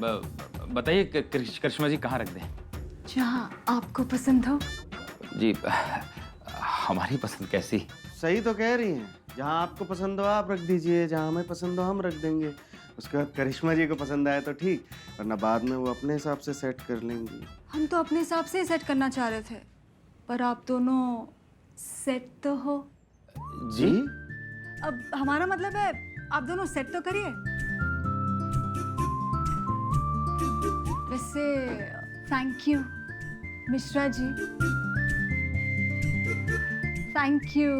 बताइए करिश्मा जी कहाँ रख दें? जहाँ आपको पसंद हो। जी हमारी पसंद कैसी? सही तो कह रही हैं, जहाँ आपको पसंद हो आप रख दीजिए, जहाँ हमें पसंद हो हम रख देंगे। उसके बाद करिश्मा जी को पसंद आए तो ठीक, वरना बाद में वो अपने हिसाब से सेट कर लेंगी। हम तो अपने हिसाब से ही सेट करना चाह रहे थे, पर आप दोनों सेट तो हो। जी अब हमारा मतलब है आप दोनों सेट तो करिए। वैसे thank you Mishra ji. Thank you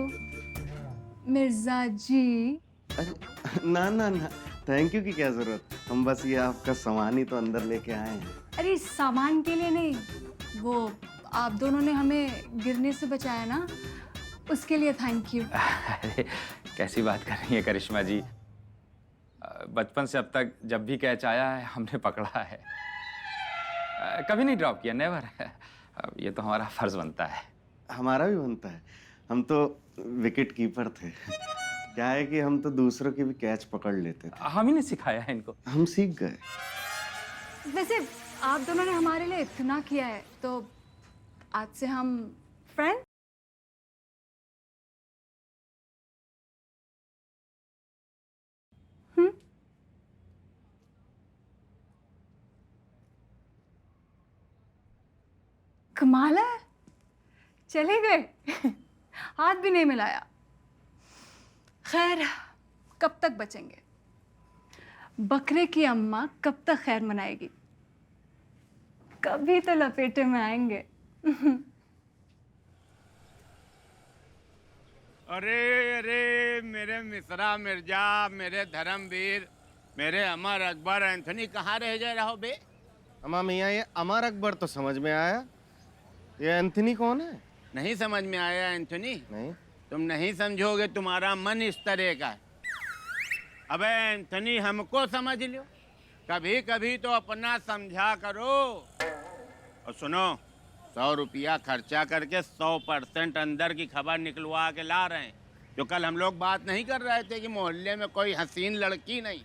Mirza ji. अरे ना ना ना, थैंक यू की क्या जरूरत, हम बस ये आपका सामान ही तो अंदर लेके आए हैं। अरे सामान के लिए नहीं, वो आप दोनों ने हमें गिरने से बचाया ना, उसके लिए थैंक यू। अरे कैसी बात कर रही है करिश्मा जी? बचपन से अब तक जब भी कैच आया है हमने पकड़ा है, कभी नहीं ड्रॉप किया, नेवर। ये तो हमारा फर्ज बनता है। हमारा भी बनता है, हम तो विकेट कीपर थे। क्या है कि हम तो दूसरों के भी कैच पकड़ लेते थे। हम ही ने सिखाया है इनको। हम सीख गए। वैसे आप दोनों ने हमारे लिए इतना किया है, तो आज से हम फ्रेंड। कमाल है, चले गए। हाथ भी नहीं मिलाया। खैर कब तक बचेंगे? बकरे की अम्मा कब तक खैर मनाएगी? कभी तो लपेटे में आएंगे। अरे अरे मेरे मिश्रा मिर्जा, मेरे धर्मवीर, मेरे अमर अकबर एंथनी कहाँ रह जा रहा हो बे? अम्मा मियाँ, ये अमर अकबर तो समझ में आया, ये एंथनी कौन है? नहीं समझ में आया एंथनी? नहीं। तुम नहीं समझोगे, तुम्हारा मन इस तरह का है। अबे एंथनी हमको समझ लो, कभी कभी तो अपना समझा करो। और सुनो, 100 रुपया खर्चा करके 100% अंदर की खबर निकलवा के ला रहे हैं। जो कल हम लोग बात नहीं कर रहे थे कि मोहल्ले में कोई हसीन लड़की नहीं,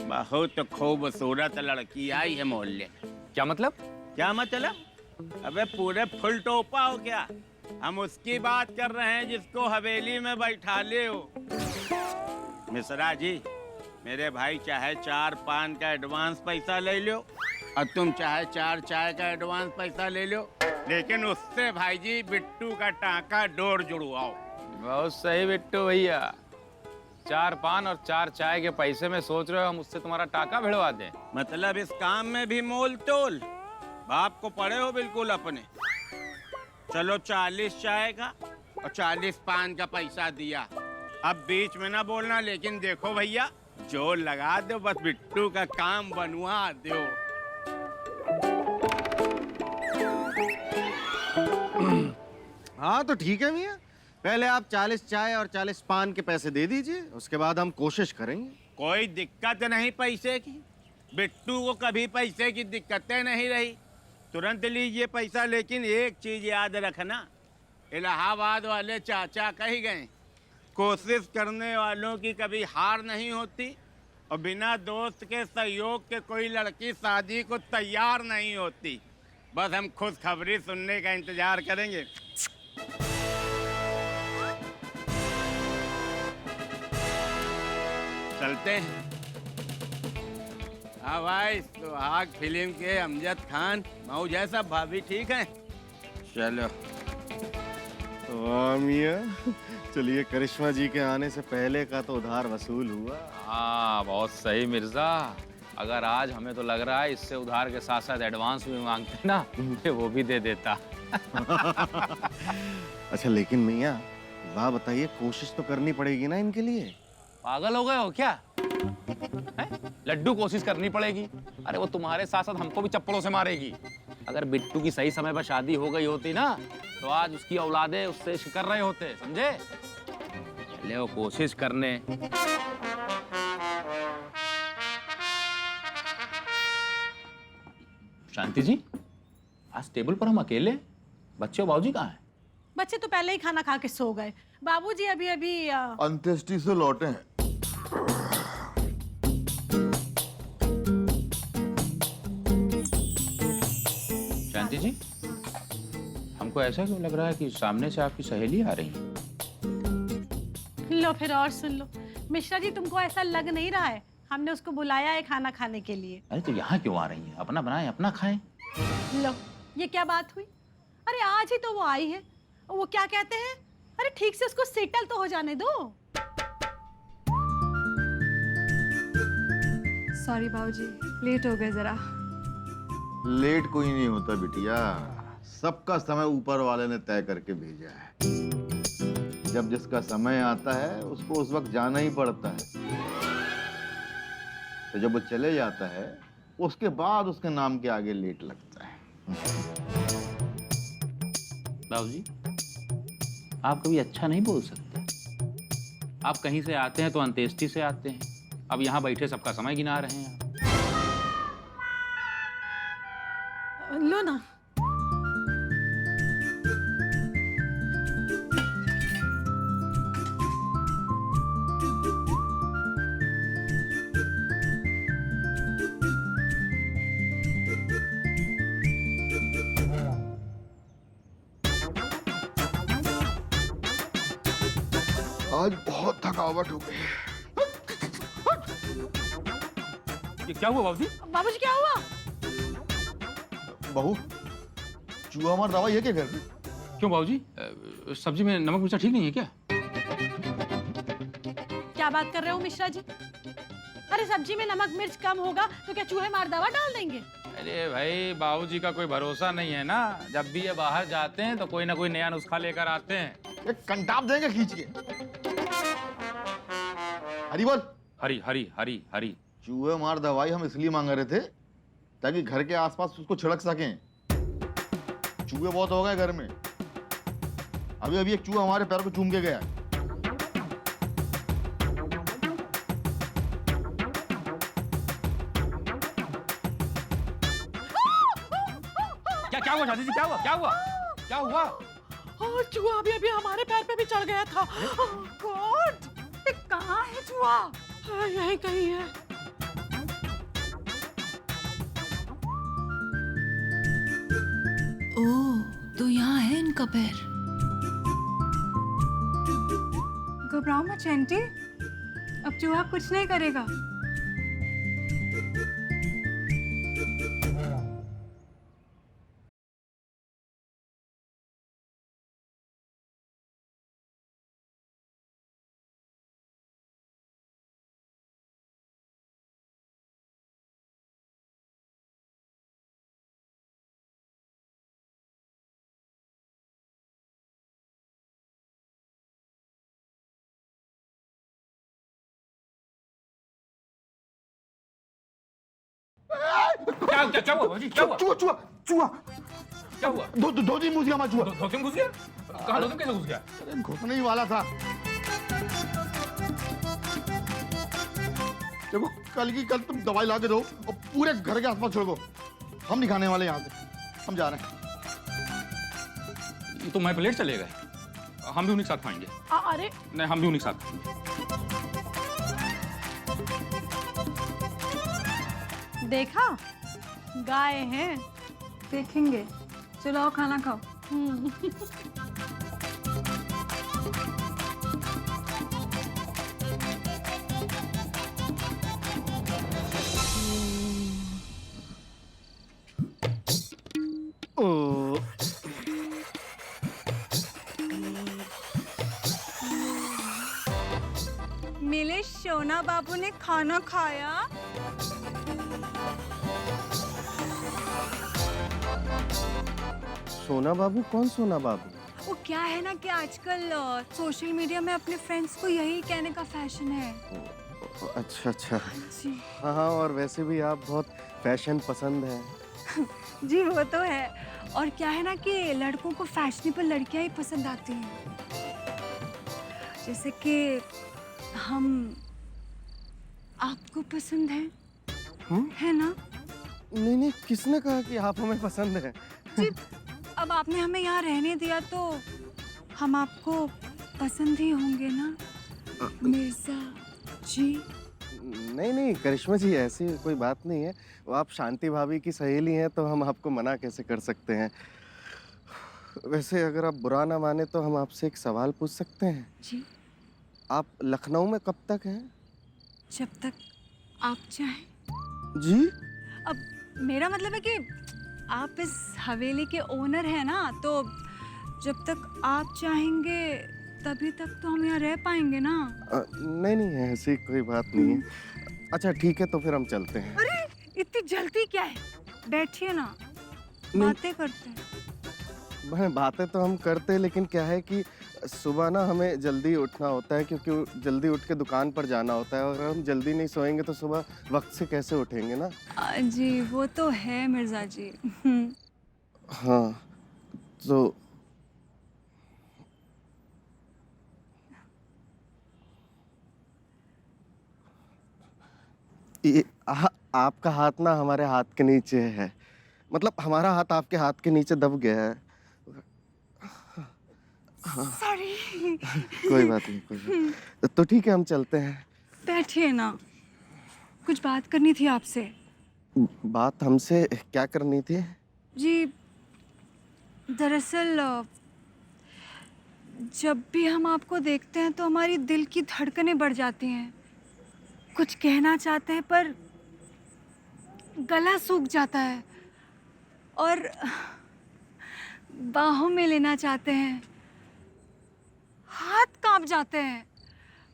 बहुत खूबसूरत लड़की आई है मोहल्ले में। क्या मतलब? क्या मतलब? अबे पूरे फुल टोपा हो क्या? हम उसकी बात कर रहे हैं जिसको हवेली में बैठा ले हो। मिश्रा जी, मेरे भाई चाहे 4 पान का एडवांस पैसा ले लो और तुम चाहे 4 चाय का एडवांस पैसा ले लो, लेकिन उससे भाई जी बिट्टू का टांका डोर जुड़वाओ। बहुत सही बिट्टू भैया, 4 पान और 4 चाय के पैसे में सोच रहे हो हम उससे तुम्हारा टाका भिड़वा दें? मतलब इस काम में भी मोल तोल, बाप को पड़े हो बिल्कुल अपने। चलो 40 चाय का और 40 पान का पैसा दिया। अब बीच में ना बोलना, लेकिन देखो भैया जोर लगा दो, बस बिट्टू का काम बनवा दो। हाँ तो ठीक है मियाँ, पहले आप 40 चाय और 40 पान के पैसे दे दीजिए, उसके बाद हम कोशिश करेंगे। कोई दिक्कत नहीं पैसे की, बिट्टू को कभी पैसे की दिक्कतें नहीं रही। तुरंत लीजिए पैसा, लेकिन एक चीज याद रखना, इलाहाबाद वाले चाचा कह गए, कोशिश करने वालों की कभी हार नहीं होती और बिना दोस्त के सहयोग के कोई लड़की शादी को तैयार नहीं होती। बस हम खुशखबरी सुनने का इंतजार करेंगे। चलते हैं। हाँ भाई, सुहाग फिल्म के अमजद खान मऊ जैसा भाभी ठीक है? चलो। वाह मियाँ, चलिए करिश्मा जी के आने से पहले का तो उधार वसूल हुआ। हाँ बहुत सही मिर्जा, अगर आज हमें तो लग रहा है इससे उधार के साथ साथ एडवांस भी मांगते ना, वो भी दे देता। अच्छा लेकिन मियाँ, वाह बताइए, कोशिश तो करनी पड़ेगी ना इनके लिए। पागल हो गए हो क्या? लड्डू कोशिश करनी पड़ेगी? अरे वो तुम्हारे साथ साथ हमको भी चप्पलों से मारेगी। अगर बिट्टू की सही समय पर शादी हो गई होती ना, तो आज उसकी औलादे उससे इश्क कर रहे होते, समझे? ले वो कोशिश करने। शांति जी, आज टेबल पर हम अकेले, बच्चे और बाबूजी कहाँ हैं? बच्चे तो पहले ही खाना खा के सो गए, बाबूजी अभी अभी अंत्येष्टि से लौटे हैं। जी, हमको ऐसा क्यों लग रहा है कि सामने से आपकी सहेली आ रही है? लो फिर और सुन लो। मिश्रा जी तुमको ऐसा लग नहीं रहा है? हमने उसको बुलाया है खाना खाने के लिए। अरे तो यहाँ क्यों आ रही है? अपना बनाएं, अपना खाएं। लो, ये क्या बात हुई? अरे आज ही तो वो आई है। वो क्या कहते हैं? अरे ठीक से उसको सेटल तो हो जाने दो। सॉरी बाबूजी, लेट हो गए जरा। लेट कोई नहीं होता बिटिया, सबका समय ऊपर वाले ने तय करके भेजा है। जब जिसका समय आता है उसको उस वक्त जाना ही पड़ता है। तो जब वो चले जाता है उसके बाद उसके नाम के आगे लेट लगता है। बाबूजी, आप कभी अच्छा नहीं बोल सकते। आप कहीं से आते हैं तो अंत्येष्टि से आते हैं। अब यहाँ बैठे सबका समय गिना रहे हैं आप। लो ना। आज बहुत थकावट हो गई। ये क्या हुआ बाबूजी? बाबूजी क्या हुआ? बहू, चूहा मार दवाई है क्या घर में? क्यों बाबूजी, सब्जी में नमक मिर्चा ठीक नहीं है क्या? क्या बात कर रहे हो मिश्रा जी? अरे सब्जी में नमक मिर्च कम होगा तो क्या चूहे मार दवा डाल देंगे? अरे भाई, बाबूजी का कोई भरोसा नहीं है ना। जब भी ये बाहर जाते हैं तो कोई ना कोई नया नुस्खा लेकर आते हैं। एक कंटाप देंगे खींच के। हरी बोल। हरी हरी हरी हरी। चूहे मार दवाई हम इसलिए मांग रहे थे ताकि घर के आसपास उसको छिड़क सकें। चूहे बहुत हो गए घर में। अभी अभी एक चूहा हमारे पैर को चूम के गया। क्या हुआ शादी जी? क्या हुआ? क्या हुआ? क्या हुआ? और चूहा अभी अभी हमारे पैर पे भी चढ़ गया था। गॉड! ये कहाँ है चूहा? यही कहीं है। ओह, तो यहाँ है इनका पैर। घबराओ मत चैंटी, अब चूहा कुछ नहीं करेगा। क्या हुआ बाबूजी? क्या हुआ? चूहा चूहा चूहा। क्या हुआ? दो दिन घुस गया हमारा चूहा। धोखे में घुस गया? कहाँ धोखे कैसे घुस गया? अरे घुसने ही वाला था। देखो, कल की कल तुम दवाई ला के दो और पूरे घर के आसपास छोड़ दो। हम नहीं खाने वाले यहाँ से, हम जा रहे हैं। ये तो मैं प्लेट चले गए। हम भी उन्हीं के साथ खाएंगे। अरे नहीं, हम भी उन्हीं के साथ खाएंगे। देखा, गाय हैं। देखेंगे, चलो आओ खाना खाओ। मेरे सोना बाबू ने खाना खाया। सोना बाबू? कौन सोना बाबू? वो क्या है ना कि आजकल सोशल मीडिया में अपने फ्रेंड्स को यही कहने का फैशन है। अच्छा अच्छा। जी हाँ हाँ, और वैसे भी आप बहुत फैशन पसंद है। जी, वो तो है। और क्या है ना कि लड़कों को फैशनेबल लड़कियां ही पसंद आती हैं। जैसे कि हम आपको पसंद हैं, है ना? नहीं नहीं, किसने कहा कि आप हमें पसंद है? जी, अब आपने हमें यहाँ रहने दिया तो हम आपको पसंद ही होंगे ना मिर्जा जी? नहीं नहीं करिश्मा जी, ऐसी कोई बात नहीं है। वो आप शांति भाभी की सहेली हैं तो हम आपको मना कैसे कर सकते हैं। वैसे अगर आप बुरा ना माने तो हम आपसे एक सवाल पूछ सकते हैं? जी, आप लखनऊ में कब तक हैं? जब तक आप चाहें। जी? अब मेरा मतलब है कि आप इस हवेली के ओनर हैं ना, तो जब तक आप चाहेंगे तभी तक तो हम यहाँ रह पाएंगे ना। नहीं नहीं, ऐसी कोई बात नहीं है। अच्छा ठीक है, तो फिर हम चलते हैं। अरे इतनी जल्दी क्या है, बैठिए ना, बातें करते हैं। बातें तो हम करते हैं, लेकिन क्या है कि सुबह ना हमें जल्दी उठना होता है, क्योंकि जल्दी उठ के दुकान पर जाना होता है। और अगर हम जल्दी नहीं सोएंगे तो सुबह वक्त से कैसे उठेंगे ना। जी वो तो है मिर्ज़ा जी। हाँ तो ये आपका हाथ ना हमारे हाथ के नीचे है, मतलब हमारा हाथ आपके हाथ के नीचे दब गया है। सॉरी। कोई बात नहीं, कोई बात। तो ठीक है, हम चलते हैं। बैठिए ना, कुछ बात करनी थी आपसे। बात हमसे क्या करनी थी? जी दरअसल जब भी हम आपको देखते हैं तो हमारी दिल की धड़कनें बढ़ जाती हैं। कुछ कहना चाहते हैं पर गला सूख जाता है, और बाहों में लेना चाहते हैं, हाथ कांप जाते हैं।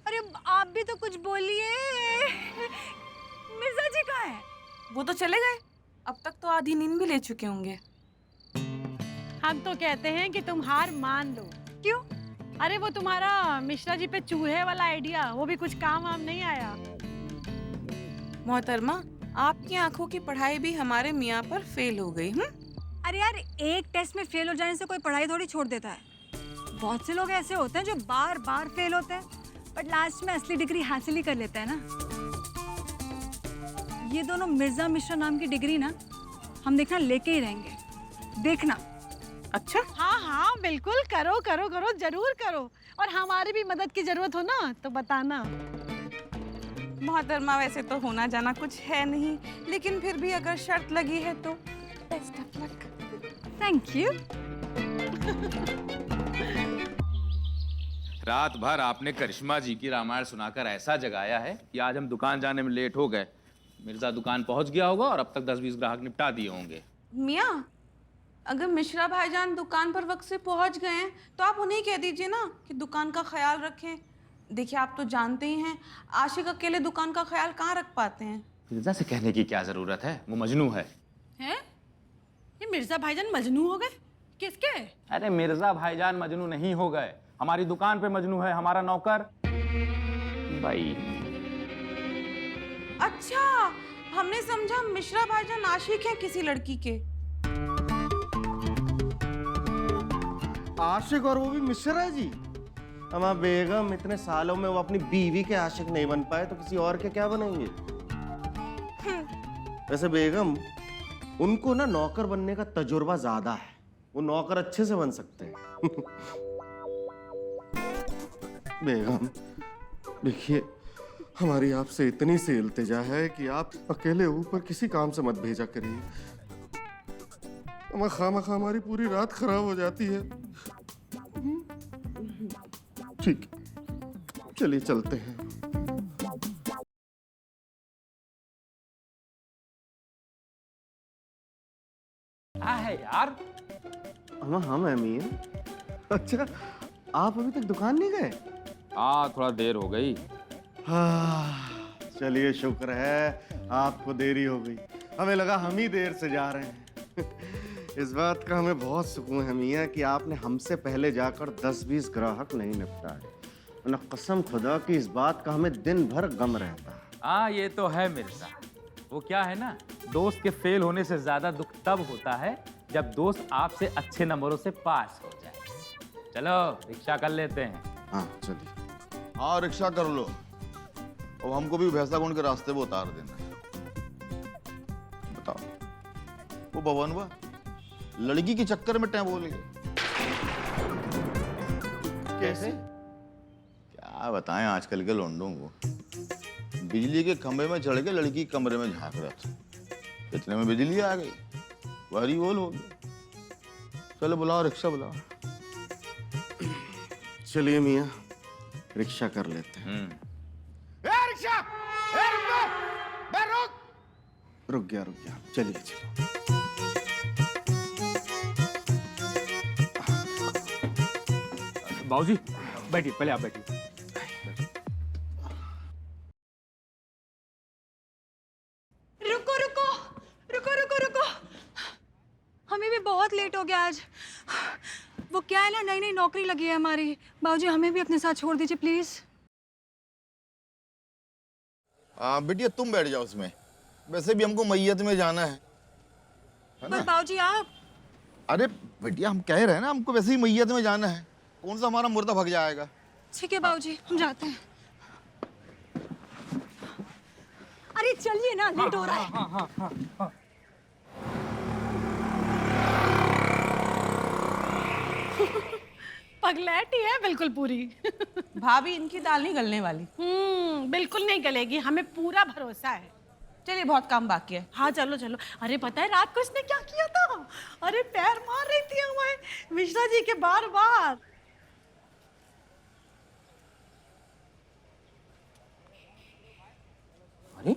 अरे आप भी तो कुछ बोलिए। मिर्जा जी कहाँ है? वो तो चले गए, अब तक तो आधी नींद भी ले चुके होंगे। हम तो कहते हैं कि तुम हार मान लो। क्यों? अरे वो तुम्हारा मिश्रा जी पे चूहे वाला आइडिया, वो भी कुछ काम वाम नहीं आया। मोहतरमा, आपकी आंखों की पढ़ाई भी हमारे मियाँ पर फेल हो गई। अरे यार, एक टेस्ट में फेल हो जाने से कोई पढ़ाई थोड़ी छोड़ देता है। बहुत से लोग ऐसे होते हैं जो बार बार फेल होते हैं, बट लास्ट में असली डिग्री हासिल ही कर लेते हैं ना। ये दोनों मिर्जा मिश्रा नाम की डिग्री ना हम देखना लेके ही रहेंगे, देखना। अच्छा, हाँ हाँ बिल्कुल, करो करो करो, जरूर करो। और हमारी भी मदद की जरूरत हो ना तो बताना। मोहतरमा वैसे तो होना जाना कुछ है नहीं, लेकिन फिर भी अगर शर्त लगी है तो best of luck. Thank you. रात भर आपने करिश्मा जी की रामायण सुनाकर ऐसा जगाया है कि आज हम दुकान जाने में लेट हो गए। मिर्जा दुकान पहुंच गया होगा और अब तक 10-20 ग्राहक निपटा दिए होंगे। मियाँ, अगर मिश्रा भाईजान दुकान पर वक्त से पहुंच गए हैं तो आप उन्हें कह दीजिए ना कि दुकान का ख्याल रखें। देखिए, आप तो जानते ही हैं, आशिक अकेले दुकान का ख्याल कहाँ रख पाते हैं। मिर्जा से कहने की क्या जरूरत है, वो मजनू है। हैं? ये मिर्जा भाईजान मजनू हो गए? किसके? अरे मिर्जा भाईजान मजनू नहीं हो गए, हमारी दुकान पे मजनू है हमारा नौकर भाई। अच्छा, हमने समझा मिश्रा भाईजान आशिक है किसी लड़की के। आशिक, और वो भी मिश्रा जी? अम्मा बेगम, इतने सालों में वो अपनी बीवी के आशिक नहीं बन पाए तो किसी और के क्या बनेंगे? वैसे बेगम, उनको ना नौकर बनने का तजुर्बा ज्यादा है, वो नौकर अच्छे से बन सकते हैं। बेगम देखिए, हमारी आपसे इतनी सी इल्तिजा है कि आप अकेले ऊपर किसी काम से मत भेजा करिए। खामखा हमारी पूरी रात खराब हो जाती है। ठीक, चलिए चलते हैं। क्या है यार? हम अमीन। अच्छा, आप अभी तक दुकान नहीं गए? हाँ, थोड़ा देर हो गई। चलिए, शुक्र है आपको देरी हो गई, हमें लगा हम ही देर से जा रहे हैं। इस बात का हमें बहुत सुकून है मियाँ कि आपने हमसे पहले जाकर 10-20 ग्राहक नहीं निपटाए, वरना कसम खुदा की इस बात का हमें दिन भर गम रहता। हाँ, ये तो है मिर्जा। वो क्या है ना, दोस्त के फेल होने से ज्यादा दुख तब होता है जब दोस्त आपसे अच्छे नंबरों से पास हो जाए। चलो रिक्शा कर लेते हैं। हाँ चलिए। हाँ, रिक्शा कर लो। अब हमको भी भैंसाकुंड के रास्ते पे उतार देना। बताओ, वो भवनवा लड़की के चक्कर में टैं बोल गए। कैसे? क्या बताएं आजकल के लौंडों को। बिजली के खंभे में चढ़ के लड़की के कमरे में झांक रहा था, इतने में बिजली आ गई, वारी बोल हो गया। चलो बुलाओ, रिक्शा बुलाओ। चलिए मियाँ, रिक्शा कर लेते हैं। रिक्शा रुक गया, चलिए चलो। बाबूजी बैठिए, पहले आप बैठिए। रुको रुको रुको रुको रुको, हमें भी बहुत लेट हो गया आज। वो क्या है ना, नई नई नौकरी लगी है हमारी। बाबूजी हमें भी अपने साथ छोड़ दीजिए प्लीज। बिटिया तुम बैठ जाओ उसमें, वैसे भी हमको मैयत में जाना है पर ना? बाबूजी आप। अरे बिटिया हम कह रहे हैं ना, हमको वैसे ही मैयत में जाना है, कौन सा हमारा मुर्दा भग जाएगा। ठीक है बाबूजी, हम जाते हैं। अरे चलिए ना, लेट हो रहा है। पगलैटी है बिल्कुल पूरी। भाभी इनकी दाल नहीं गलने वाली। बिल्कुल नहीं गलेगी, हमें पूरा भरोसा है। चलिए बहुत काम बाकी है। हाँ चलो चलो। अरे पता है रात को इसने क्या किया था? अरे पैर मार रही थी हमें मिश्रा जी के बार बार। अरे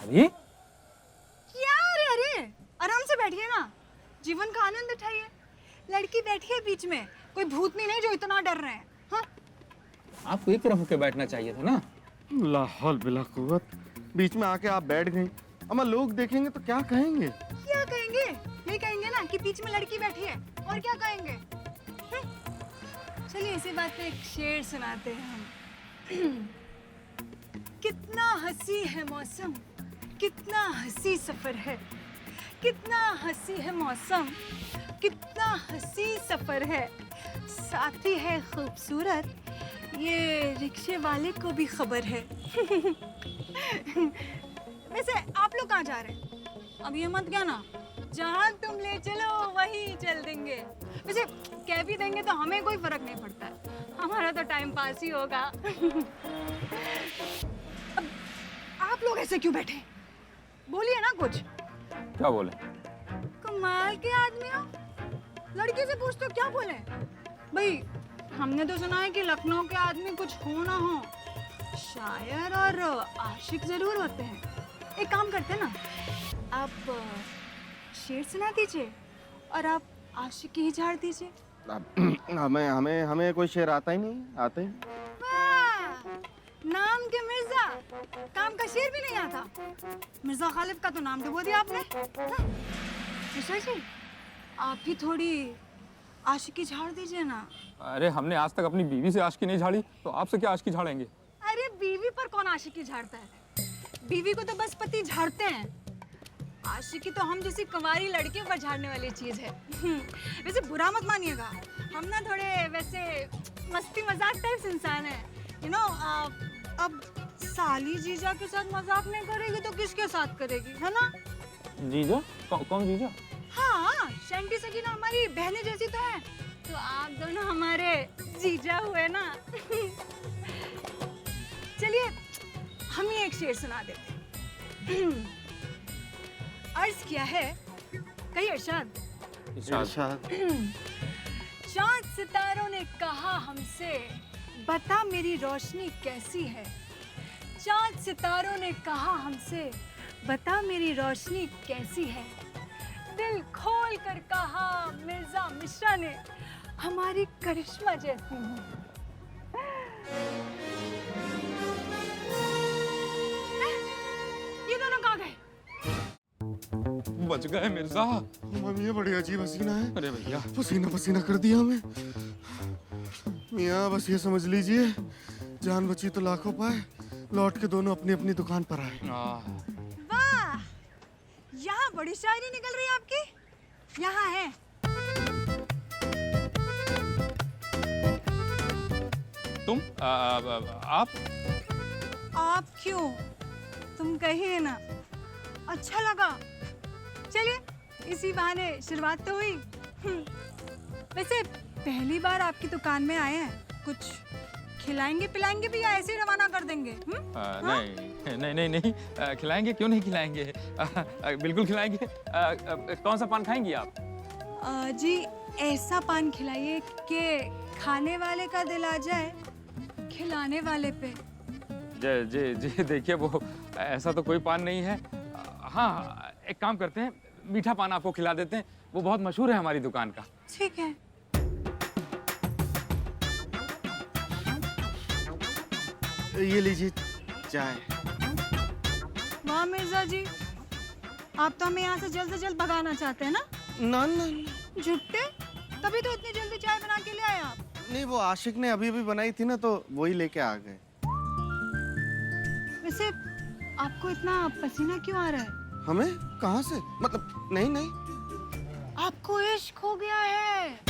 अरे क्या? अरे अरे आराम से बैठिए ना, जीवन का आनंद उठाइए। लड़की बैठी है बीच में, कोई भूतनी नहीं जो इतना डर रहे हैं। हाँ? आपको एक तरफ होकर बैठना चाहिए था ना। ला हौल बिला कुव्वत, बीच में आके आप बैठ गई। अम्मा लोग देखेंगे तो क्या कहेंगे? क्या कहेंगे? ये कहेंगे ना कि बीच में लड़की बैठी है, और क्या कहेंगे? चलिए इसी बात पे एक शेर सुनाते हैं हम। कितना हंसी है मौसम, कितना हंसी सफर है, कितना हंसी है मौसम, कितना हंसी सफर है, साथी है खूबसूरत, ये रिक्शे वाले को भी खबर है। वैसे आप लोग कहाँ जा रहे हैं? अब ये मत कहना, जहाँ तुम ले चलो वहीं चल देंगे। वैसे कह भी देंगे तो हमें कोई फर्क नहीं पड़ता है, हमारा तो टाइम पास ही होगा। अब आप लोग ऐसे क्यों बैठे? बोलिए ना कुछ। क्या बोले? कमाल के आदमी हो, लड़की से पूछ तो क्या बोले? भाई हमने तो सुना है कि लखनऊ के आदमी कुछ हो ना हो, शायर और आशिक जरूर होते हैं। एक काम करते हैं ना, आप शेर सुना दीजिए और आप आशिकी ही झाड़ दीजिए। हमें कोई शेर आता ही नहीं, आते ही। वाह! नाम के मिर्जा, काम का शेर भी नहीं आता। मिर्जा गालिब का तो नाम डुबो दिया आपने। हाँ? मिश्रा जी आप भी थोड़ी आशिकी झाड़ दीजिए ना। अरे हमने आज तक अपनी बीवी से आशिकी नहीं झाड़ी, तो आपसे क्या आशिकी झाड़ेंगे? अरे बीवी पर कौन आशिकी झाड़ता है? बीवी को तो बस पति झाड़ते हैं। आशिकी तो हम जैसी कुंवारी लड़कियों पर झाड़ने वाली चीज है। वैसे बुरा मत मानिएगा, हम ना थोड़े वैसे मस्ती मजाक टाइप इंसान है। यू नो, अब साली जीजा के साथ मजाक नहीं करेगी तो किसके साथ करेगी, है ना? जीजा? कौन जीजा? हाँ, शंटी सकीना हमारी बहनें जैसी तो है, तो आप दोनों हमारे जीजा हुए ना। चलिए हम ही एक शेर सुना देते हैं। अर्ज किया है, कहिए इरशाद। इरशाद। चांद सितारों ने कहा हमसे, बता मेरी रोशनी कैसी है। चांद सितारों ने कहा हमसे, बता मेरी रोशनी कैसी है। दिल खोल कर कहा मिर्जा मिश्रा ने, हमारी करिश्मा जैसी है। ये दोनों कहाँ गए? बच गए मिर्जा। मम्मी ये बड़ी अजीब हसीना है। अरे भैया पसीना पसीना कर दिया हमें। मियाँ बस ये समझ लीजिए, जान बची तो लाखों पाए, लौट के दोनों अपनी अपनी दुकान पर आए। वाह, यहाँ बड़ी शायरी निकल रही है आपकी। यहाँ है, तुम आप क्यों? तुम कहिए ना, अच्छा लगा। चलिए इसी बहाने शुरुआत तो हुई। वैसे पहली बार आपकी दुकान में आए हैं, कुछ खिलाएंगे पिलाएंगे भी या ऐसे ही रवाना कर देंगे? नहीं नहीं नहीं नहीं, खिलाएंगे, क्यों नहीं खिलाएंगे? बिल्कुल खिलाएंगे। कौन सा पान खाएंगी आप? जी ऐसा पान खिलाइए कि खाने वाले का दिल आ जाए खिलाने वाले पे। जी जी जी, देखिए वो ऐसा तो कोई पान नहीं है। हाँ, एक काम करते हैं, मीठा पान आपको खिला देते हैं, वो बहुत मशहूर है हमारी दुकान का। ठीक है। ये लीजिए चाय। वाह मिर्जा जी, आप तो हमें यहाँ से जल्द भगाना चाहते हैं ना? ना ना ना। झुट्टे, तभी तो इतनी जल्दी चाय बना के ले आए आप। नहीं, वो आशिक ने अभी बनाई थी ना, तो वही लेके आ गए। वैसे आपको इतना पसीना क्यों आ रहा है? हमें कहाँ से? मतलब नहीं नहीं। आपको इश्क हो गया है।